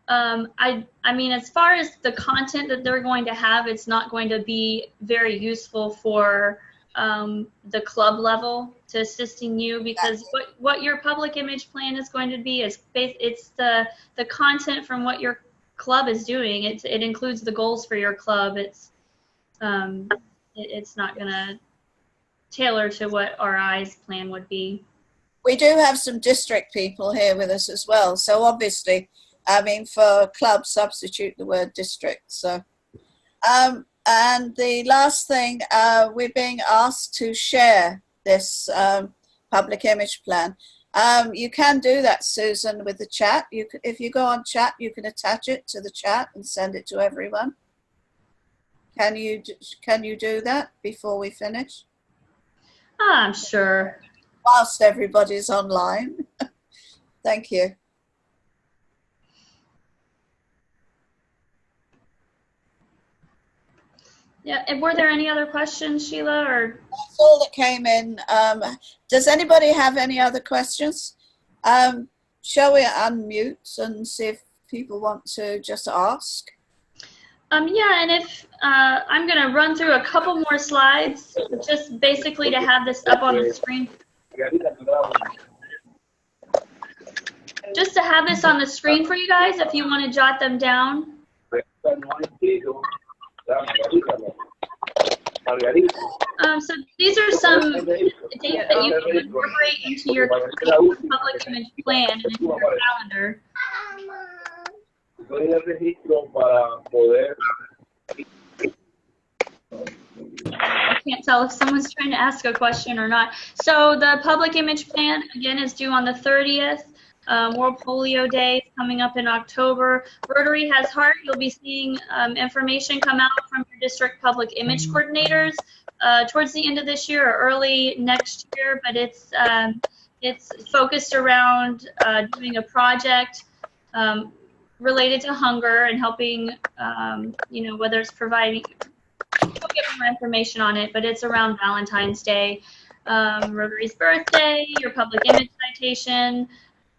I mean, as far as the content that they're going to have, it's not going to be very useful for the club level to assisting you, because what your public image plan is going to be is it's the content from what your club is doing. It includes the goals for your club. It's not going to tailor to what RI's plan would be. We do have some district people here with us as well. So obviously, I mean, for club, substitute the word district. So, and the last thing, we're being asked to share this public image plan. You can do that, Susan, with the chat. If you go on chat, you can attach it to the chat and send it to everyone. Can you do that before we finish? I'm sure. Whilst everybody's online. Thank you. Yeah, and were there any other questions, Sheila, or? That's all that came in. Does anybody have any other questions? Shall we unmute and see if people want to just ask? Yeah, and if I'm going to run through a couple more slides, just basically to have this up on the screen. Just to have this on the screen for you guys, if you want to jot them down. So these are some dates that you can incorporate into your public image plan and into your calendar. I can't tell if someone's trying to ask a question or not. So the public image plan, again, is due on the 30th. World Polio Day is coming up in October. Rotary has Heart. You'll be seeing information come out from your district public image coordinators towards the end of this year or early next year, but it's focused around doing a project related to hunger and helping, you know, whether it's providing, we'll get more information on it, but it's around Valentine's Day, Rotary's birthday, your public image citation,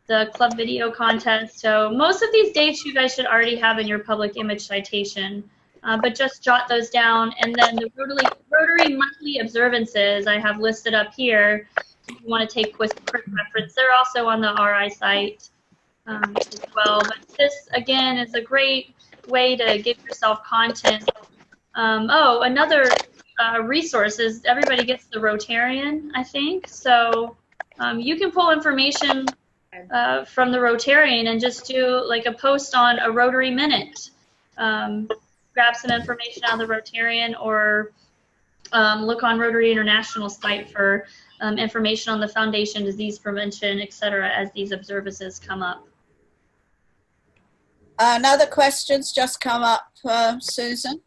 the club video contest. So most of these dates you guys should already have in your public image citation, but just jot those down. And then the Rotary monthly observances I have listed up here. If you want to take quick reference, they're also on the RI site as well. But this, again, is a great way to give yourself content. Oh, another resource is everybody gets the Rotarian, I think. So you can pull information from the Rotarian and just do like a post on a Rotary Minute. Grab some information out of the Rotarian, or look on Rotary International site for information on the foundation, disease prevention, etc. as these observances come up. Another question's just come up, Susan.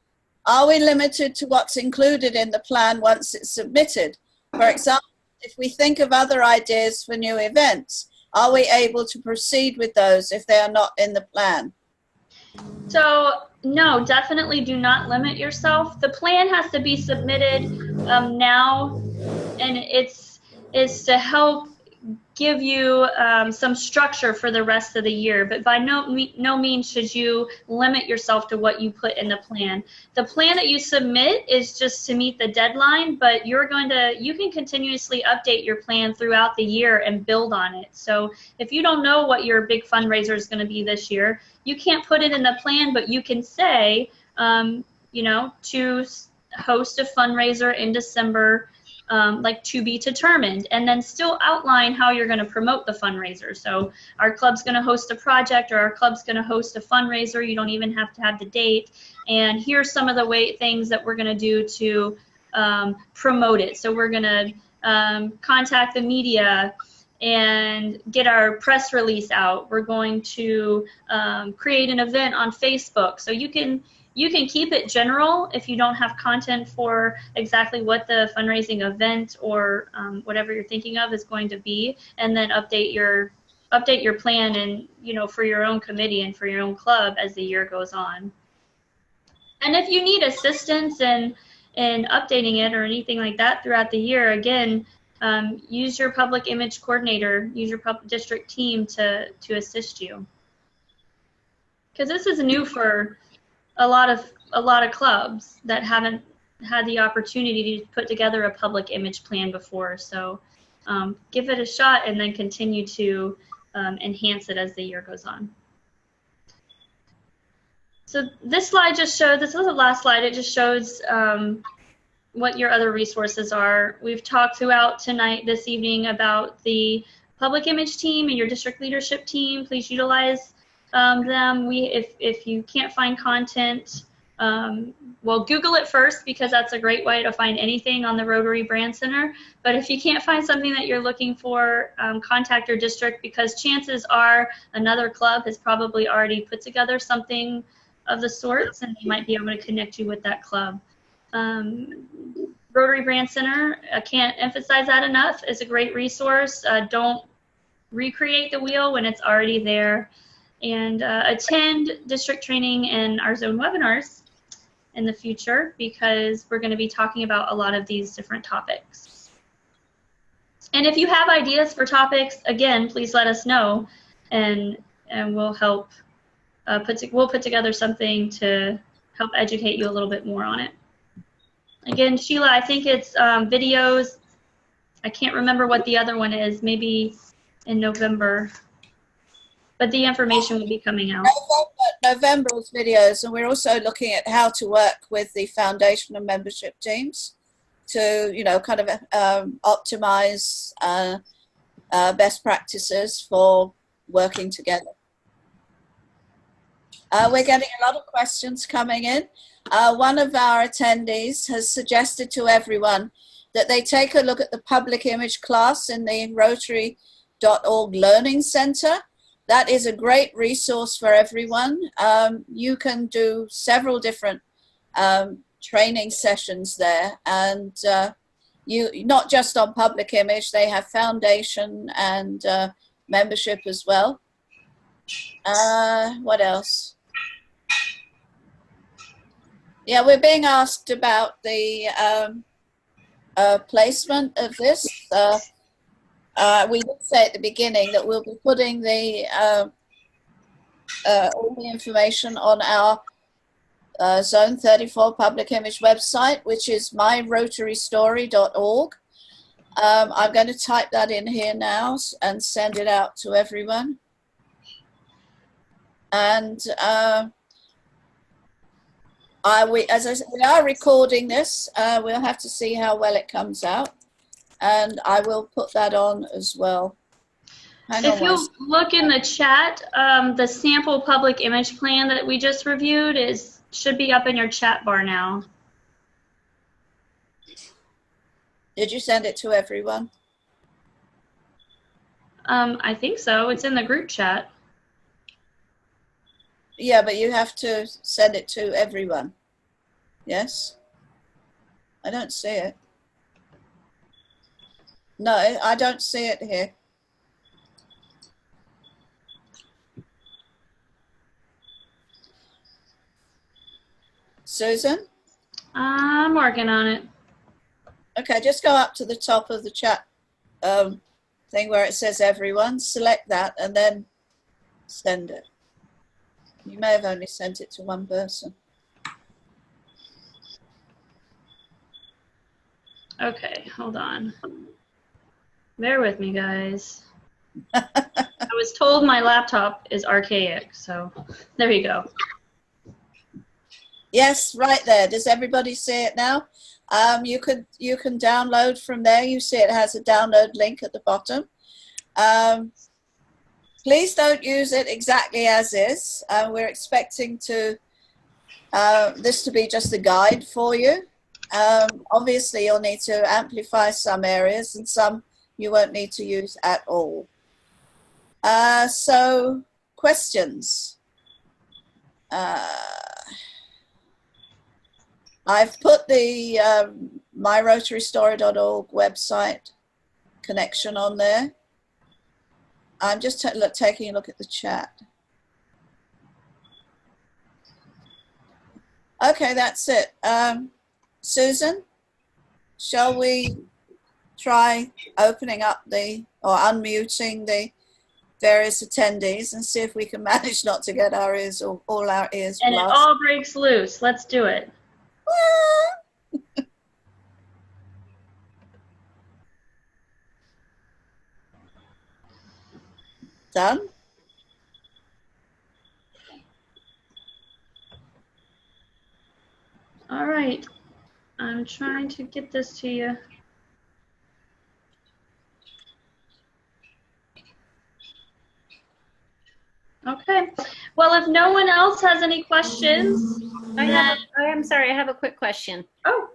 Are we limited to what's included in the plan once it's submitted? For example, if we think of other ideas for new events, are we able to proceed with those if they are not in the plan? So, no, definitely do not limit yourself. The plan has to be submitted now, and it's to help give you some structure for the rest of the year, but by no means should you limit yourself to what you put in the plan. The plan that you submit is just to meet the deadline, but you can continuously update your plan throughout the year and build on it. So if you don't know what your big fundraiser is going to be this year, you can't put it in the plan, but you can say, to host a fundraiser in December, like to be determined, and then still outline how you're going to promote the fundraiser. So our club's going to host a project, or our club's going to host a fundraiser. You don't even have to have the date. And here's some of the things that we're going to do to promote it. So we're going to contact the media and get our press release out. We're going to create an event on Facebook. So you can keep it general if you don't have content for exactly what the fundraising event or whatever you're thinking of is going to be, and then update your plan and for your own committee and for your own club as the year goes on. And if you need assistance in updating it or anything like that throughout the year, again, use your public image coordinator, use your public district team to assist you. Because this is new for a lot of clubs that haven't had the opportunity to put together a public image plan before. So give it a shot and then continue to enhance it as the year goes on. So this slide just shows, this is the last slide, it just shows what your other resources are. We've talked throughout this evening about the public image team and your district leadership team. Please utilize them. If you can't find content, well, Google it first, because that's a great way to find anything on the Rotary Brand Center. But if you can't find something that you're looking for, contact your district, because chances are another club has probably already put together something of the sorts, and they might be able to connect you with that club. Rotary Brand Center, I can't emphasize that enough, is a great resource. Don't recreate the wheel when it's already there. And attend district training and our zone webinars in the future, because we're going to be talking about a lot of these different topics. And if you have ideas for topics, again, please let us know, and we'll help we'll put together something to help educate you a little bit more on it. Again, Sheila, I think it's videos. I can't remember what the other one is, maybe in November. But the information will be coming out. November's videos, and we're also looking at how to work with the foundation and membership teams to, kind of optimize best practices for working together. We're getting a lot of questions coming in. One of our attendees has suggested to everyone that they take a look at the public image class in the Rotary.org Learning Center. That is a great resource for everyone. You can do several different training sessions there, and not just on public image, they have foundation and membership as well. What else? Yeah, we're being asked about the placement of this. We did say at the beginning that we'll be putting all the information on our Zone 34 public image website, which is myrotarystory.org. I'm going to type that in here now and send it out to everyone. And as I said, we are recording this. We'll have to see how well it comes out. And I will put that on as well. If you look in the chat, the sample public image plan that we just reviewed should be up in your chat bar now. Did you send it to everyone? I think so. It's in the group chat. Yeah, but you have to send it to everyone. Yes? I don't see it. No, I don't see it here. Susan? I'm working on it. Okay, just go up to the top of the chat thing where it says everyone, select that, and then send it. You may have only sent it to one person. Okay, hold on. Bear with me, guys. I was told my laptop is archaic, so there you go. Yes, right there. Does everybody see it now? You can download from there. You see it has a download link at the bottom. Please don't use it exactly as is. We're expecting this to be just a guide for you. Obviously, you'll need to amplify some areas and some you won't need to use at all. So, questions? I've put the myrotarystory.org website connection on there. I'm just taking a look at the chat. Okay, that's it. Susan, shall we try opening up or unmuting the various attendees and see if we can manage not to get our ears, all our ears and blasted? It all breaks loose. Let's do it. Done? All right. I'm trying to get this to you. Okay. Well, if no one else has any questions, I'm sorry, I have a quick question. Oh.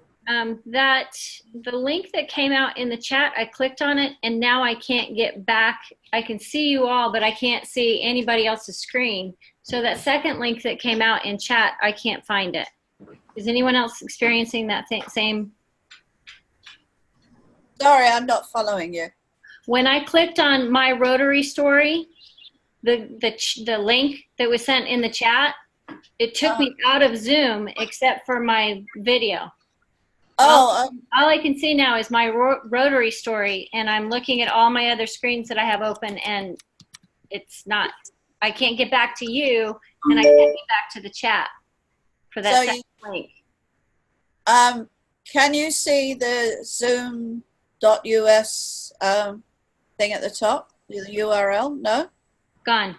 The link that came out in the chat, I clicked on it and now I can't get back. I can see you all, but I can't see anybody else's screen. So that second link that came out in chat, I can't find it. Is anyone else experiencing that same? Sorry, I'm not following you. When I clicked on My Rotary Story, the link that was sent in the chat, it took me out of Zoom except for my video. All I can see now is my Rotary Story, and I'm looking at all my other screens that I have open, and it's not. I can't get back to you, and I can't get back to the chat for that second link. Can you see the zoom.us thing at the top, the URL? No? Gone.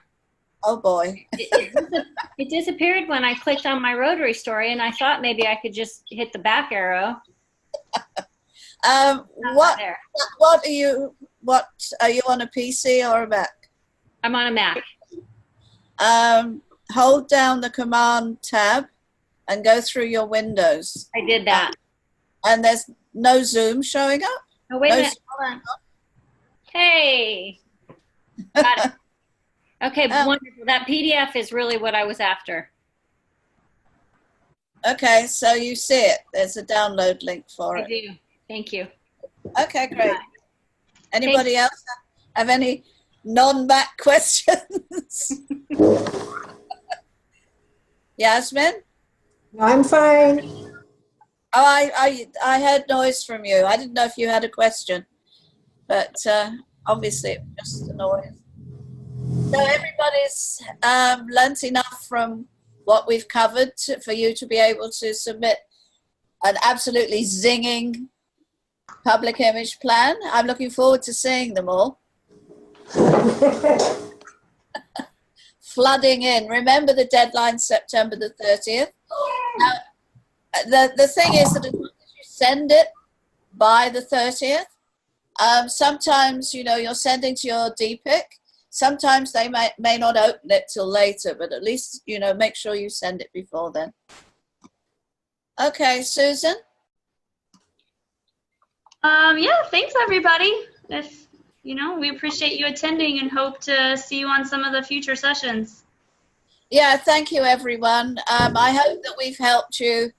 Oh boy. It disappeared when I clicked on My Rotary Story, and I thought maybe I could just hit the back arrow. What are you on a PC or a Mac? I'm on a Mac. Hold down the Command tab and go through your windows. I did that. And there's no Zoom showing up? Oh, wait a minute. Hold on. Hey. Got it. Okay, wonderful. That PDF is really what I was after. Okay, so you see it. There's a download link for it. I do. Thank you. Okay, great. Anybody else have any non-Mac questions? Yasmin? I'm fine. Oh, I heard noise from you. I didn't know if you had a question, but obviously it was just a noise. So everybody's learnt enough from what we've covered for you to be able to submit an absolutely zinging public image plan. I'm looking forward to seeing them all. Flooding in. Remember the deadline, September the 30th. Now, the thing is that as long as you send it by the 30th, sometimes, you know, you're sending to your DPIC. Sometimes they may not open it till later, but at least, you know, make sure you send it before then. Okay, Susan? Yeah, thanks everybody. We appreciate you attending and hope to see you on some of the future sessions. Yeah, thank you everyone. I hope that we've helped you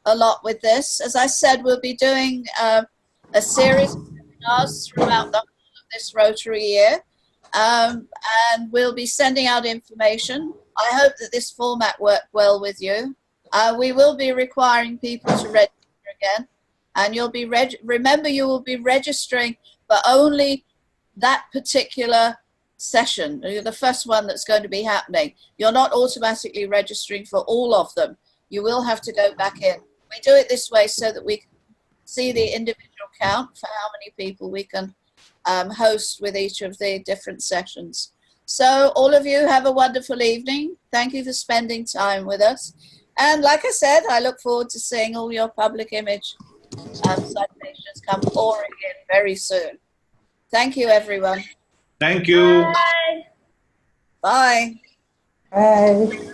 a lot with this. As I said, we'll be doing a series of webinars throughout the whole of this Rotary year. And we'll be sending out information. I hope that this format worked well with you. We will be requiring people to register again, and you'll be remember you will be registering for only that particular session, the first one that's going to be happening. You're not automatically registering for all of them. You will have to go back in. We do it this way so that we can see the individual count for how many people we can host with each of the different sessions. So all of you have a wonderful evening. Thank you for spending time with us. And like I said, I look forward to seeing all your public image citations come pouring in very soon. Thank you, everyone. Thank you. Bye. Bye. Bye.